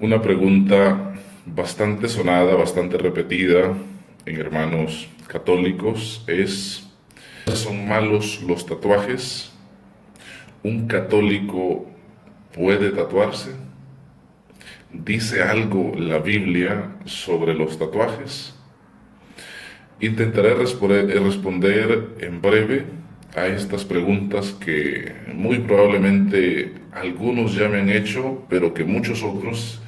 Una pregunta bastante sonada, bastante repetida en hermanos católicos es: ¿son malos los tatuajes? ¿Un católico puede tatuarse? ¿Dice algo la Biblia sobre los tatuajes? Intentaré responder en breve a estas preguntas que muy probablemente algunos ya me han hecho, pero que muchos otros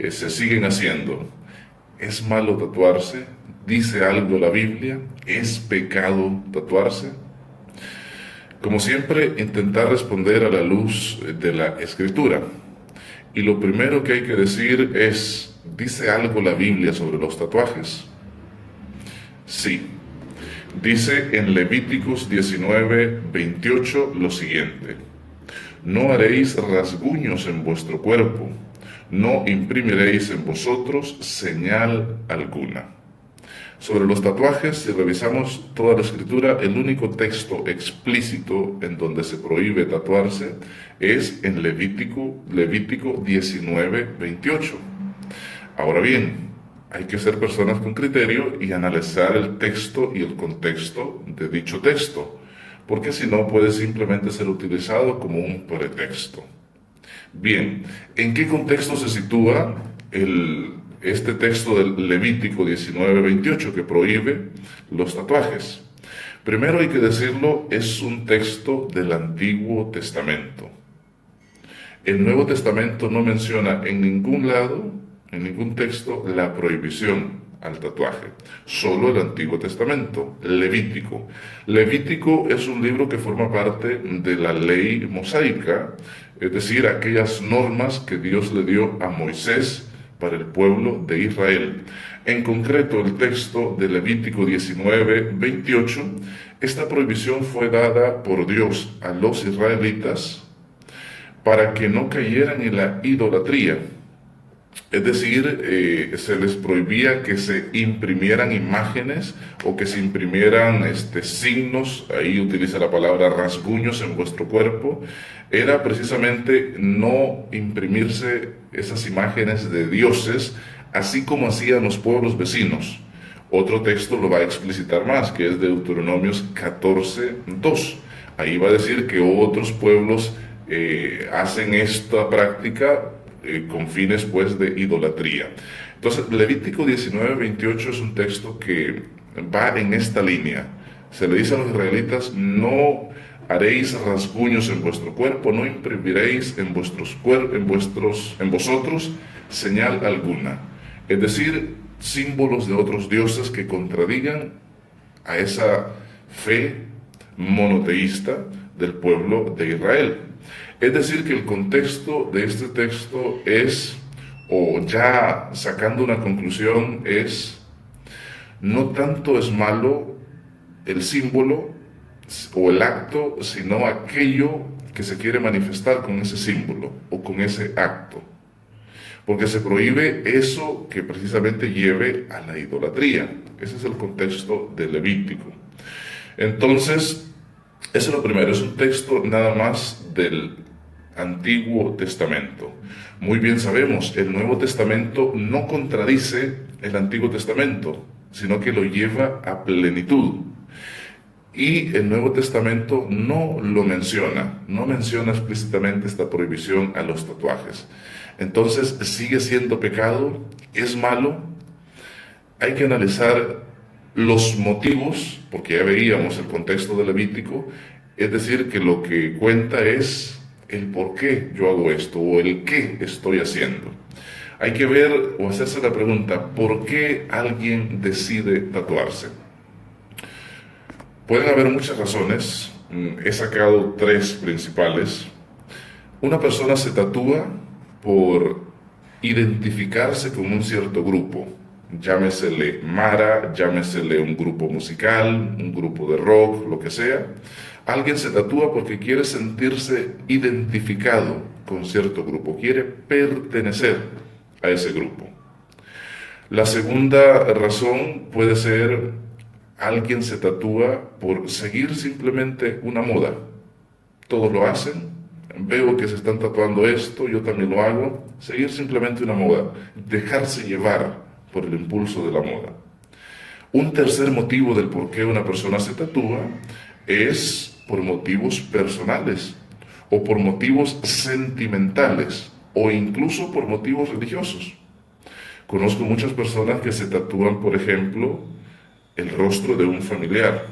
se siguen haciendo. ¿Es malo tatuarse? ¿Dice algo la Biblia? ¿Es pecado tatuarse? Como siempre, intentar responder a la luz de la Escritura. Y lo primero que hay que decir es: ¿dice algo la Biblia sobre los tatuajes? Sí. Dice en Levíticos 19:28 lo siguiente: no haréis rasguños en vuestro cuerpo, no imprimiréis en vosotros señal alguna. Sobre los tatuajes, si revisamos toda la escritura, el único texto explícito en donde se prohíbe tatuarse es en Levítico 19:28. Ahora bien, hay que ser personas con criterio y analizar el texto y el contexto de dicho texto, porque si no puede simplemente ser utilizado como un pretexto. Bien, ¿en qué contexto se sitúa este texto del Levítico 19:28 que prohíbe los tatuajes? Primero hay que decirlo, es un texto del Antiguo Testamento. El Nuevo Testamento no menciona en ningún lado, en ningún texto, la prohibición al tatuaje. Solo el Antiguo Testamento, Levítico. Levítico es un libro que forma parte de la ley mosaica, es decir, aquellas normas que Dios le dio a Moisés para el pueblo de Israel. En concreto, el texto de Levítico 19:28, esta prohibición fue dada por Dios a los israelitas para que no cayeran en la idolatría. Es decir, se les prohibía que se imprimieran imágenes o que se imprimieran signos, ahí utiliza la palabra rasguños en vuestro cuerpo. Era precisamente no imprimirse esas imágenes de dioses, así como hacían los pueblos vecinos. Otro texto lo va a explicitar más, que es Deuteronomios 14:2. Ahí va a decir que otros pueblos hacen esta práctica con fines pues de idolatría. Entonces, Levítico 19:28 es un texto que va en esta línea. Se le dice a los israelitas: no haréis rasguños en vuestro cuerpo, no imprimiréis en vosotros señal alguna. Es decir, símbolos de otros dioses que contradigan a esa fe monoteísta del pueblo de Israel. Es decir, que el contexto de este texto es, o ya sacando una conclusión, es: no tanto es malo el símbolo o el acto, sino aquello que se quiere manifestar con ese símbolo o con ese acto. Porque se prohíbe eso que precisamente lleve a la idolatría. Ese es el contexto del Levítico. Entonces, eso es lo primero, es un texto nada más del Antiguo Testamento. Muy bien sabemos, el Nuevo Testamento no contradice el Antiguo Testamento, sino que lo lleva a plenitud. Y el Nuevo Testamento no lo menciona, no menciona explícitamente esta prohibición a los tatuajes. Entonces, ¿sigue siendo pecado? ¿Es malo? Hay que analizar los motivos, porque ya veíamos el contexto del Levítico, es decir, que lo que cuenta es el por qué yo hago esto o el qué estoy haciendo. Hay que ver o hacerse la pregunta: ¿por qué alguien decide tatuarse? Pueden haber muchas razones, he sacado tres principales. Una persona se tatúa por identificarse con un cierto grupo, llámesele Mara, llámesele un grupo musical, un grupo de rock, lo que sea. Alguien se tatúa porque quiere sentirse identificado con cierto grupo, quiere pertenecer a ese grupo. La segunda razón puede ser: alguien se tatúa por seguir simplemente una moda. Todos lo hacen, veo que se están tatuando esto, yo también lo hago. Seguir simplemente una moda, dejarse llevar por el impulso de la moda. Un tercer motivo del por qué una persona se tatúa es por motivos personales o por motivos sentimentales o incluso por motivos religiosos. Conozco muchas personas que se tatúan, por ejemplo, el rostro de un familiar,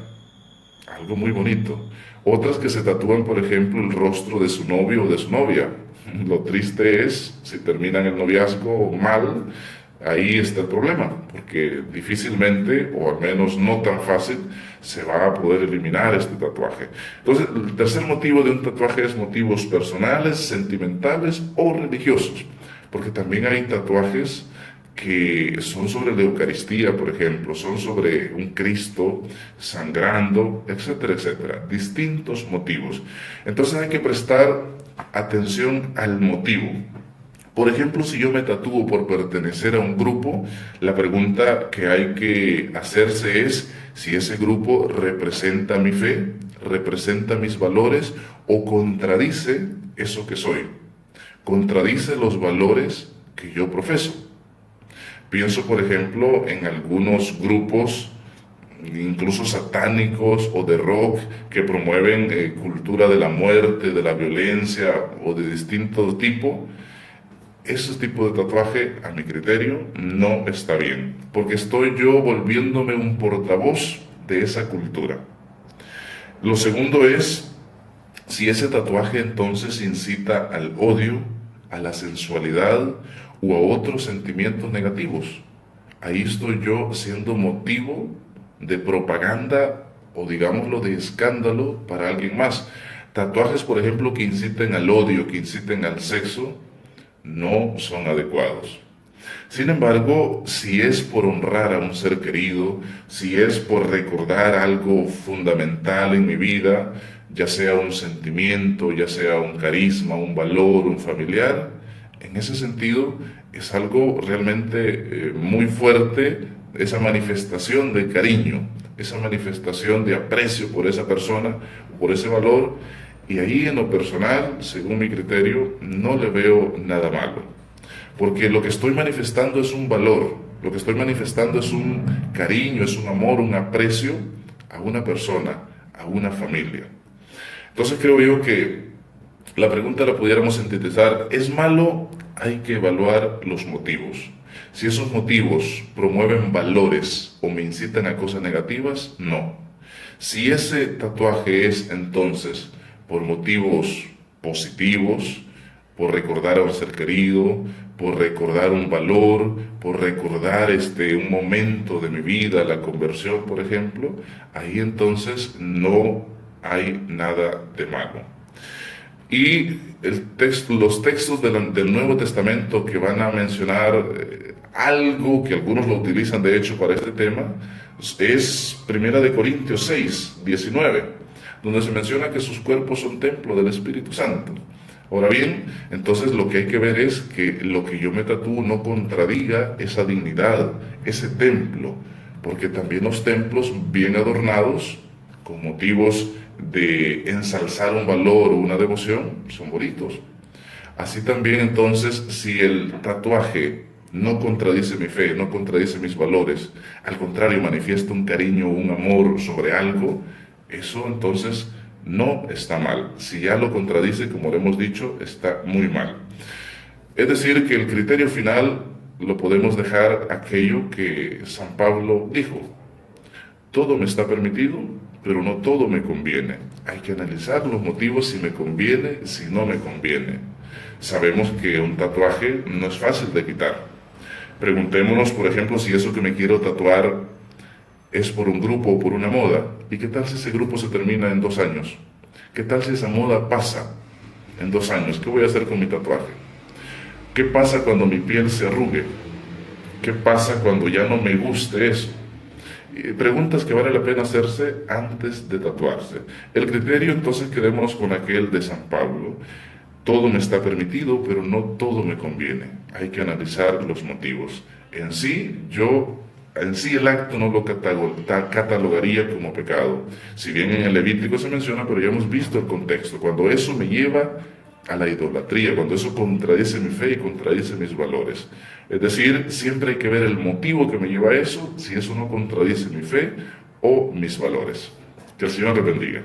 algo muy bonito. Otras que se tatúan, por ejemplo, el rostro de su novio o de su novia. Lo triste es, si terminan el noviazgo mal, ahí está el problema, porque difícilmente, o al menos no tan fácil, se va a poder eliminar este tatuaje. Entonces, el tercer motivo de un tatuaje es motivos personales, sentimentales o religiosos, porque también hay tatuajes que son sobre la Eucaristía, por ejemplo, son sobre un Cristo sangrando, etcétera, etcétera. Distintos motivos. Entonces hay que prestar atención al motivo. Por ejemplo, si yo me tatúo por pertenecer a un grupo, la pregunta que hay que hacerse es si ese grupo representa mi fe, representa mis valores o contradice eso que soy, contradice los valores que yo profeso. Pienso, por ejemplo, en algunos grupos, incluso satánicos o de rock, que promueven cultura de la muerte, de la violencia o de distinto tipo. Ese tipo de tatuaje, a mi criterio, no está bien, porque estoy yo volviéndome un portavoz de esa cultura. Lo segundo es si ese tatuaje entonces incita al odio, a la sensualidad o a otros sentimientos negativos. Ahí estoy yo siendo motivo de propaganda o digámoslo de escándalo para alguien más. Tatuajes, por ejemplo, que inciten al odio, que inciten al sexo, no son adecuados. Sin embargo, si es por honrar a un ser querido, si es por recordar algo fundamental en mi vida, ya sea un sentimiento, ya sea un carisma, un valor, un familiar, en ese sentido es algo realmente muy fuerte, esa manifestación de cariño, esa manifestación de aprecio por esa persona, por ese valor, y ahí en lo personal, según mi criterio, no le veo nada malo. Porque lo que estoy manifestando es un valor, lo que estoy manifestando es un cariño, es un amor, un aprecio a una persona, a una familia. Entonces creo yo que la pregunta la pudiéramos sintetizar, ¿es malo? Hay que evaluar los motivos. Si esos motivos promueven valores o me incitan a cosas negativas, no. Si ese tatuaje es entonces por motivos positivos, por recordar a un ser querido, por recordar un valor, por recordar un momento de mi vida, la conversión, por ejemplo, ahí entonces no hay nada de malo. Y los textos del Nuevo Testamento que van a mencionar algo que algunos lo utilizan de hecho para este tema es 1 Corintios 6, 19, donde se menciona que sus cuerpos son templo del Espíritu Santo. Ahora bien, entonces lo que hay que ver es que lo que yo me tatúo no contradiga esa dignidad, ese templo, porque también los templos bien adornados, con motivos de ensalzar un valor o una devoción, son bonitos. Así también entonces, si el tatuaje no contradice mi fe, no contradice mis valores, al contrario, manifiesta un cariño o un amor sobre algo, eso entonces no está mal. Si ya lo contradice, como lo hemos dicho, está muy mal. Es decir, que el criterio final lo podemos dejar aquello que San Pablo dijo. Todo me está permitido, pero no todo me conviene. Hay que analizar los motivos si me conviene, si no me conviene. Sabemos que un tatuaje no es fácil de quitar. Preguntémonos, por ejemplo, si eso que me quiero tatuar es por un grupo o por una moda. ¿Y qué tal si ese grupo se termina en 2 años? ¿Qué tal si esa moda pasa en 2 años? ¿Qué voy a hacer con mi tatuaje? ¿Qué pasa cuando mi piel se arrugue? ¿Qué pasa cuando ya no me guste eso? Preguntas que vale la pena hacerse antes de tatuarse. El criterio, entonces, quedémonos con aquel de San Pablo. Todo me está permitido, pero no todo me conviene. Hay que analizar los motivos. En sí el acto no lo catalogaría como pecado. Si bien en el Levítico se menciona, pero ya hemos visto el contexto. Cuando eso me lleva a la idolatría, cuando eso contradice mi fe y contradice mis valores. Es decir, siempre hay que ver el motivo que me lleva a eso, si eso no contradice mi fe o mis valores. Que el Señor te bendiga.